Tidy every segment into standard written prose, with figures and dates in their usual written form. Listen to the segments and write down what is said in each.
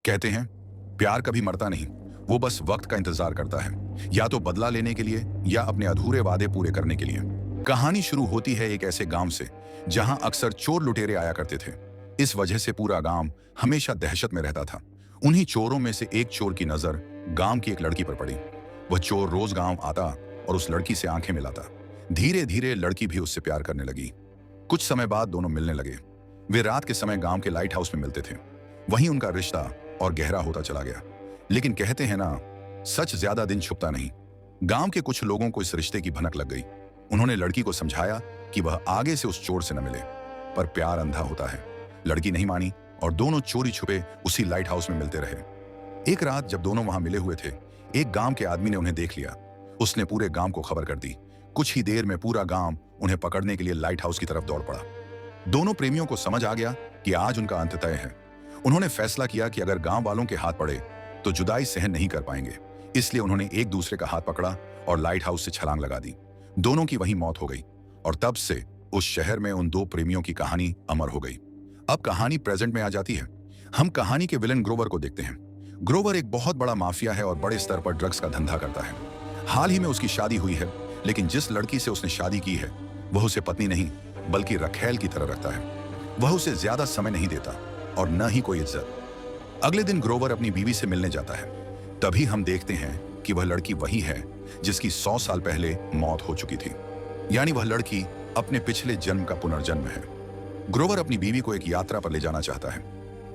कहते हैं प्यार कभी मरता नहीं, वो बस वक्त का इंतजार करता है, या तो बदला लेने के लिए या अपने अधूरे वादे पूरे करने के लिए। कहानी शुरू होती है एक ऐसे गांव से जहां अक्सर चोर लुटेरे आया करते थे। इस वजह से पूरा गांव हमेशा दहशत में रहता था। उन्हीं चोरों में से एक चोर की नजर गांव की एक लड़की पर पड़ी। वह चोर रोज गांव आता और उस लड़की से आंखें मिलाता। धीरे धीरे लड़की भी उससे प्यार करने लगी। कुछ समय बाद दोनों मिलने लगे। वे रात के समय गांव के लाइट हाउस में मिलते थे। वहीं उनका रिश्ता और गहरा होता चला गया। लेकिन कहते हैं ना, सच ज्यादा दिन छुपता नहीं। गांव के कुछ लोगों को इस रिश्ते की भनक लग गई। उन्होंने लड़की को समझाया कि वह आगे से उस चोर से न मिले, पर प्यार अंधा होता है। लड़की नहीं मानी और दोनों चोरी छुपे उसी लाइट हाउस में मिलते रहे। एक रात जब दोनों वहां मिले हुए थे, एक गांव के आदमी ने उन्हें देख लिया। उसने पूरे गांव को खबर कर दी। कुछ ही देर में पूरा गांव उन्हें पकड़ने के लिए लाइट हाउस की तरफ दौड़ पड़ा। दोनों प्रेमियों को समझ आ गया कि आज उनका अंत तय है। उन्होंने फैसला किया कि अगर गांव वालों के हाथ पड़े तो जुदाई सहन नहीं कर पाएंगे। इसलिए उन्होंने एक दूसरे का हाथ पकड़ा और लाइट हाउस से छलांग लगा दी। दोनों की वहीं मौत हो गई और तब से उस शहर में उन दो प्रेमियों की कहानी अमर हो गई। अब कहानी प्रेजेंट में आ जाती है। हम कहानी के विलन ग्रोवर को देखते हैं। ग्रोवर एक बहुत बड़ा माफिया है और बड़े स्तर पर ड्रग्स का धंधा करता है। हाल ही में उसकी शादी हुई है, लेकिन जिस लड़की से उसने शादी की है वह उसे पत्नी नहीं बल्कि रखैल की तरह रखता है। वह उसे ज्यादा समय नहीं देता और न ही कोई इज्जत। अगले दिन ग्रोवर अपनी बीवी से मिलने जाता है। तभी हम देखते हैं कि वह लड़की वही है जिसकी 100 साल पहले मौत हो चुकी थी। यानी वह लड़की अपने पिछले जन्म का पुनर्जन्म है। ग्रोवर अपनी बीवी को एक यात्रा पर ले जाना चाहता है।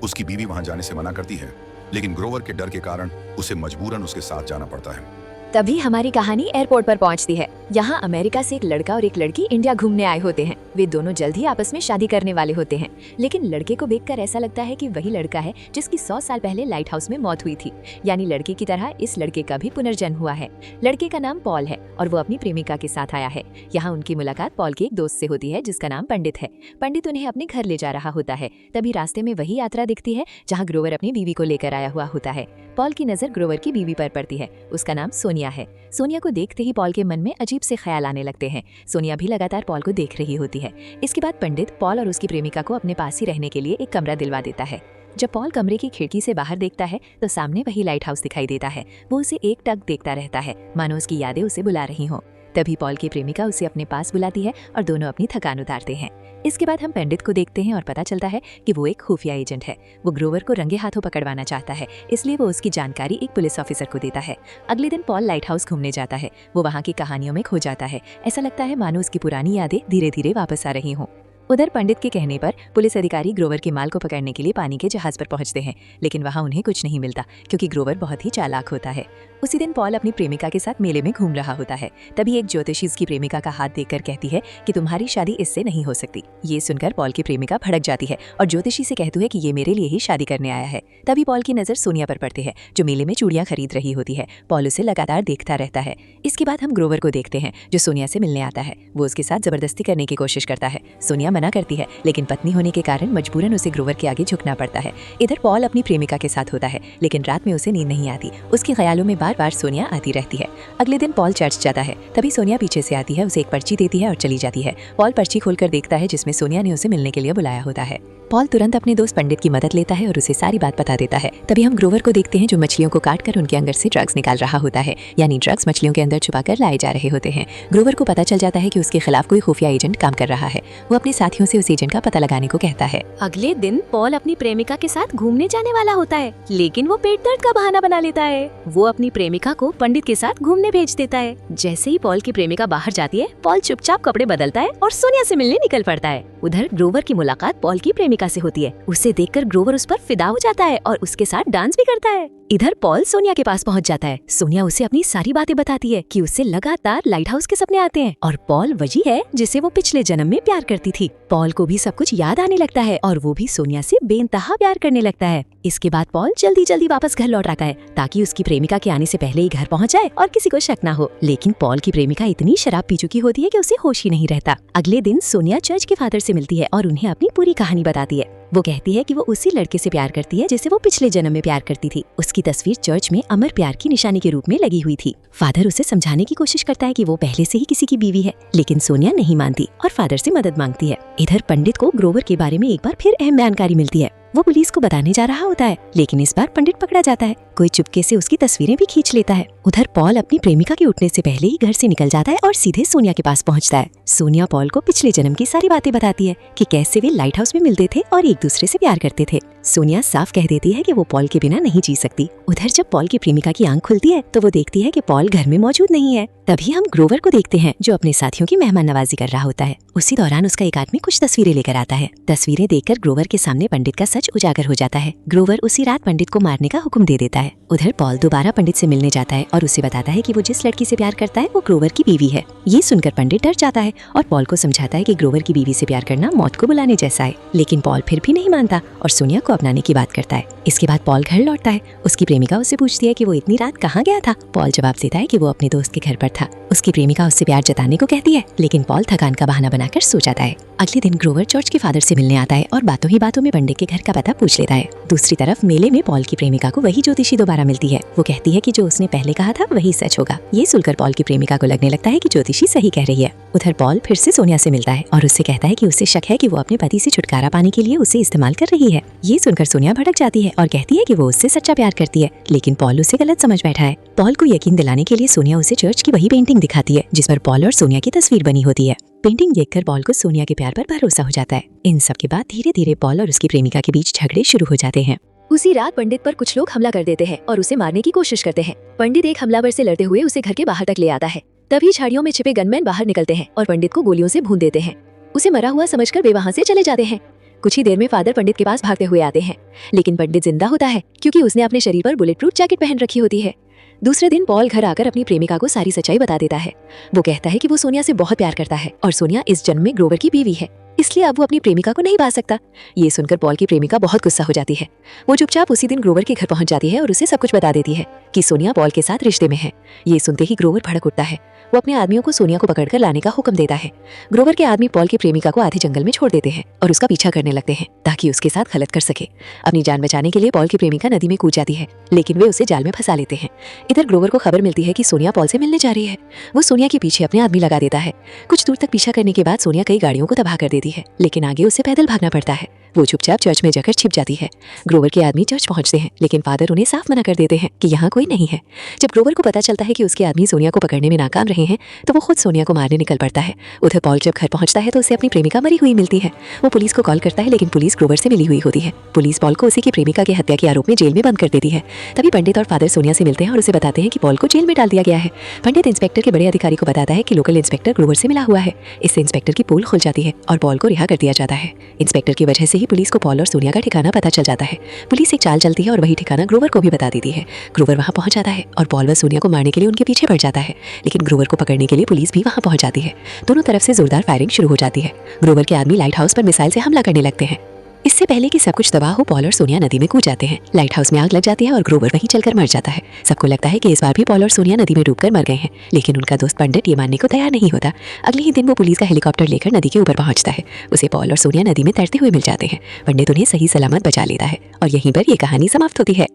उसकी बीवी वहां जाने से मना करती है, लेकिन ग्रोवर के डर के कारण उसे मजबूरन उसके साथ जाना पड़ता है। तभी हमारी कहानी एयरपोर्ट पर पहुंचती है। यहाँ अमेरिका से एक लड़का और एक लड़की इंडिया घूमने आए होते हैं। वे दोनों जल्द ही आपस में शादी करने वाले होते हैं, लेकिन लड़के को देखकर ऐसा लगता है कि वही लड़का है जिसकी 100 साल पहले लाइट हाउस में मौत हुई थी। यानी लड़की की तरह इस लड़के का भी पुनर्जन्म हुआ है। लड़के का नाम पॉल है और वो अपनी प्रेमिका के साथ आया है। यहाँ उनकी मुलाकात पॉल के एक दोस्त से होती है जिसका नाम पंडित है। पंडित उन्हें अपने घर ले जा रहा होता है। तभी रास्ते में वही यात्रा दिखती है जहाँ ग्रोवर अपनी बीवी को लेकर आया हुआ होता है। पॉल की नजर ग्रोवर की बीवी पर पड़ती है। उसका नाम सोनिया है। सोनिया को देखते ही पॉल के मन में अजीब से ख्याल आने लगते हैं। सोनिया भी लगातार पॉल को देख रही होती है। इसके बाद पंडित पॉल और उसकी प्रेमिका को अपने पास ही रहने के लिए एक कमरा दिलवा देता है। जब पॉल कमरे की खिड़की से बाहर देखता है तो सामने वही लाइट हाउस दिखाई देता है। वो उसे एकटक देखता रहता है, मानो उसकी यादें उसे बुला रही हों। तभी पॉल की प्रेमिका उसे अपने पास बुलाती है और दोनों अपनी थकान उतारते हैं। इसके बाद हम पंडित को देखते हैं और पता चलता है कि वो एक खुफिया एजेंट है। वो ग्रोवर को रंगे हाथों पकड़वाना चाहता है, इसलिए वो उसकी जानकारी एक पुलिस ऑफिसर को देता है। अगले दिन पॉल लाइट हाउस घूमने जाता है। वो वहाँ की कहानियों में खो जाता है। ऐसा लगता है मानो उसकी पुरानी यादें धीरे धीरे वापस आ रही हों। उधर पंडित के कहने पर पुलिस अधिकारी ग्रोवर के माल को पकड़ने के लिए पानी के जहाज पर पहुंचते हैं, लेकिन वहां उन्हें कुछ नहीं मिलता क्योंकि ग्रोवर बहुत ही चालाक होता है। उसी दिन पॉल अपनी प्रेमिका के साथ मेले में घूम रहा होता है। तभी एक ज्योतिषी उसकी प्रेमिका का हाथ देखकर कहती है कि तुम्हारी शादी इससे नहीं हो सकती। ये सुनकर पॉल की प्रेमिका भड़क जाती है और ज्योतिषी से कहती है कि ये मेरे लिए ही शादी करने आया है। तभी पॉल की नजर सोनिया पर पड़ती है, जो मेले में चूड़ियां खरीद रही होती है। पॉल उसे लगातार देखता रहता है। इसके बाद हम ग्रोवर को देखते हैं, जो सोनिया से मिलने आता है। वो उसके साथ जबरदस्ती करने की कोशिश करता है। सोनिया मना करती है, लेकिन पत्नी होने के कारण मजबूरन उसे ग्रोवर के आगे झुकना पड़ता है। इधर पॉल अपनी प्रेमिका के साथ होता है, लेकिन रात में उसे नींद नहीं आती। उसके ख्यालों में बार बार सोनिया आती रहती है। अगले दिन पॉल चर्च जाता है। तभी सोनिया पीछे से आती है, उसे एक पर्ची देती है और चली जाती है। पॉल पर्ची खोलकर देखता है जिसमें सोनिया ने उसे मिलने के लिए बुलाया होता है। पॉल तुरंत अपने दोस्त पंडित की मदद लेता है और उसे सारी बात बता देता है। तभी हम ग्रोवर को देखते हैं, जो मछलियों को काटकर उनके अंदर से ड्रग्स निकाल रहा होता है। यानी ड्रग्स मछलियों के अंदर छुपाकर लाए जा रहे होते हैं। ग्रोवर को पता चल जाता है कि उसके खिलाफ कोई खुफिया एजेंट काम कर रहा है। वो अपने साथियों से उस एजेंट का पता लगाने को कहता है। अगले दिन पॉल अपनी प्रेमिका के साथ घूमने जाने वाला होता है, लेकिन वो पेट दर्द का बहाना बना लेता है। वो अपनी प्रेमिका को पंडित के साथ घूमने भेज देता है। जैसे ही पॉल की प्रेमिका बाहर जाती है, पॉल चुपचाप कपड़े बदलता है और सोनिया से मिलने निकल पड़ता है। उधर ग्रोवर की मुलाकात पॉल की प्रेमिका से होती है। उसे देखकर ग्रोवर उस पर फिदा हो जाता है और उसके साथ डांस भी करता है। इधर पॉल सोनिया के पास पहुंच जाता है। सोनिया उसे अपनी सारी बातें बताती है कि उसे लगातार लाइट हाउस के सपने आते हैं और पॉल वही है जिसे वो पिछले जन्म में प्यार करती थी। पॉल को भी सब कुछ याद आने लगता है और वो भी सोनिया से बेइंतहा प्यार करने लगता है। इसके बाद पॉल जल्दी जल्दी वापस घर लौट आता है ताकि उसकी प्रेमिका के आने से पहले ही घर पहुंच जाए और किसी को शक न हो। लेकिन पॉल की प्रेमिका इतनी शराब पी चुकी होती है कि उसे होश ही नहीं रहता। अगले दिन सोनिया चर्च के फादर से मिलती है और उन्हें अपनी पूरी कहानी बताती है। वो कहती है कि वो उसी लड़के से प्यार करती है जिसे वो पिछले जन्म में प्यार करती थी। उसकी तस्वीर चर्च में अमर प्यार की निशानी के रूप में लगी हुई थी। फादर उसे समझाने की कोशिश करता है कि वो पहले से ही किसी की बीवी है, लेकिन सोनिया नहीं मानती और फादर से मदद मांगती है। इधर पंडित को ग्रोवर के बारे में एक बार फिर अहम जानकारी मिलती है। वो पुलिस को बताने जा रहा होता है, लेकिन इस बार पंडित पकड़ा जाता है। कोई चुपके से उसकी तस्वीरें भी खींच लेता है। उधर पॉल अपनी प्रेमिका के उठने से पहले ही घर से निकल जाता है और सीधे सोनिया के पास पहुंचता है। सोनिया पॉल को पिछले जन्म की सारी बातें बताती है कि कैसे वे लाइट हाउस में मिलते थे और एक दूसरे से प्यार करते थे। सोनिया साफ कह देती है कि वो पॉल के बिना नहीं जी सकती। उधर जब पॉल की प्रेमिका की आंख खुलती है तो वो देखती है कि पॉल घर में मौजूद नहीं है। तभी हम ग्रोवर को देखते हैं जो अपने साथियों की मेहमान नवाजी कर रहा होता है। उसी दौरान उसका एक आदमी कुछ तस्वीरें लेकर आता है। तस्वीरें देखकर ग्रोवर के सामने पंडित का सच उजागर हो जाता है। ग्रोवर उसी रात पंडित को मारने का हुक्म दे देता है। उधर पॉल दोबारा पंडित से मिलने जाता है और उसे बताता है कि वो जिस लड़की से प्यार करता है वो ग्रोवर की बीवी है। ये सुनकर पंडित डर जाता है और पॉल को समझाता है कि ग्रोवर की बीवी से प्यार करना मौत को बुलाने जैसा है। लेकिन पॉल फिर भी नहीं मानता और सोनिया को अपनाने की बात करता है। इसके बाद पॉल घर लौटता है। उसकी प्रेमिका उससे पूछती है कि वो इतनी रात कहाँ गया था। पॉल जवाब देता है कि वो अपने दोस्त के घर पर था। उसकी प्रेमिका उससे प्यार जताने को कहती है, लेकिन पॉल थकान का बहाना बनाकर सो जाता है। अगले दिन ग्रोवर चर्च के फादर से मिलने आता है और बातों ही बातों में पंडित के घर का पता पूछ लेता है। दूसरी तरफ मेले में पॉल की प्रेमिका को वही ज्योतिषी दोबारा मिलती है। वो कहती है कि जो उसने पहले कहा था वही सच होगा। ये सुनकर पॉल की प्रेमिका को लगने लगता है कि ज्योतिषी सही कह रही है। उधर पॉल फिर से सोनिया से मिलता है और उससे कहता है कि उसे शक है कि वो अपने पति से छुटकारा पाने के लिए उसे इस्तेमाल कर रही है। ये सुनकर सोनिया भड़क जाती है और कहती है कि वो उससे सच्चा प्यार करती है, लेकिन पॉल उसे गलत समझ बैठा है। पॉल को यकीन दिलाने के लिए सोनिया उसे चर्च की वही पेंटिंग दिखाती है जिस पर पॉल और सोनिया की तस्वीर बनी होती है। पेंटिंग देखकर पॉल को सोनिया के प्यार पर भरोसा हो जाता है। इन सब के बाद धीरे धीरे पॉल और उसकी प्रेमिका के बीच झगड़े शुरू हो जाते हैं। उसी रात पंडित पर कुछ लोग हमला कर देते हैं और उसे मारने की कोशिश करते हैं। पंडित एक हमलावर से लड़ते हुए उसे घर के बाहर तक ले आता है। तभी झाड़ियों में छिपे गनमैन बाहर निकलते हैं और पंडित को गोलियों से भून देते हैं। उसे मरा हुआ समझकर वे वहां से चले जाते हैं। कुछ ही देर में फादर पंडित के पास भागते हुए आते हैं, लेकिन पंडित जिंदा होता है क्योंकि उसने अपने शरीर पर बुलेट प्रूफ जैकेट पहन रखी होती है। दूसरे दिन पॉल घर आकर अपनी प्रेमिका को सारी सच्चाई बता देता है। वो कहता है कि वो सोनिया से बहुत प्यार करता है और सोनिया इस जन्म में ग्रोवर की बीवी है, इसलिए अब वो अपनी प्रेमिका को नहीं पा सकता। ये सुनकर पॉल की प्रेमिका बहुत गुस्सा हो जाती है। वो चुपचाप उसी दिन ग्रोवर के घर पहुंच जाती है और उसे सब कुछ बता देती है कि सोनिया पॉल के साथ रिश्ते में है। ये सुनते ही ग्रोवर भड़क उठता है। वो अपने आदमियों को सोनिया को पकड़कर लाने का हुक्म देता है। ग्रोवर के आदमी पॉल की प्रेमिका को आधे जंगल में छोड़ देते हैं और उसका पीछा करने लगते हैं ताकि उसके साथ गलत कर सके। अपनी जान बचाने के लिए पॉल की प्रेमिका नदी में कूद जाती है, लेकिन वे उसे जाल में फंसा लेते हैं। इधर ग्रोवर को खबर मिलती है कि सोनिया पॉल से मिलने जा रही है। वो सोनिया के पीछे अपने आदमी लगा देता है। कुछ दूर तक पीछा करने के बाद सोनिया कई गाड़ियों को तबाह कर देती है, लेकिन आगे उसे पैदल भागना पड़ता है। वो चुपचाप चर्च में जाकर छिप जाती है। ग्रोवर के आदमी चर्च पहुंचते हैं, लेकिन फादर उन्हें साफ मना कर देते हैं कि यहाँ कोई नहीं है। जब ग्रोवर को पता चलता है कि उसके आदमी सोनिया को पकड़ने में नाकाम रहे हैं, तो वो खुद सोनिया को मारने निकल पड़ता है। उधर पॉल जब घर पहुंचता है तो उसे अपनी प्रेमिका मरी हुई मिलती है। वो पुलिस को कॉल करता है, लेकिन पुलिस ग्रोवर से मिली हुई होती है। पुलिस पॉल को उसी की प्रेमिका की हत्या के आरोप में जेल में बंद कर देती है। तभी पंडित और फादर सोनिया से मिलते हैं और उसे बताते हैं कि पॉल को जेल में डाल दिया गया है। पंडित इंस्पेक्टर के बड़े अधिकारी को बताता है कि लोकल इंस्पेक्टर ग्रोवर से मिला हुआ है। इससे इंस्पेक्टर की पोल खुल जाती है और पॉल को रिहा कर दिया जाता है। इंस्पेक्टर की वजह से ही पुलिस को पॉल और सोनिया का ठिकाना पता चल जाता है। पुलिस एक चाल चलती है और वही ठिकाना ग्रोवर को भी बता देती है। ग्रोवर वहां पहुंच जाता है और पॉल व सोनिया को मारने के लिए उनके पीछे पड़ जाता है, लेकिन ग्रोवर को पकड़ने के लिए पुलिस भी वहां पहुंच जाती है। दोनों तरफ से जोरदार फायरिंग शुरू हो जाती है। ग्रोवर के आदमी लाइट हाउस पर मिसाइल से हमला करने लगते हैं। इससे पहले कि सब कुछ तबाह हो, पॉल और सोनिया नदी में कूद जाते हैं। लाइट हाउस में आग लग जाती है और ग्रोवर वहीं चलकर मर जाता है। सबको लगता है कि इस बार भी पॉल और सोनिया नदी में डूबकर मर गए हैं, लेकिन उनका दोस्त पंडित ये मानने को तैयार नहीं होता। अगले ही दिन वो पुलिस का हेलीकॉप्टर लेकर नदी के ऊपर पहुंचता है। उसे पॉल और सोनिया नदी में तैरते हुए मिल जाते हैं। पंडित उन्हें सही सलामत बचा लेता है और यहीं पर ये कहानी समाप्त होती है।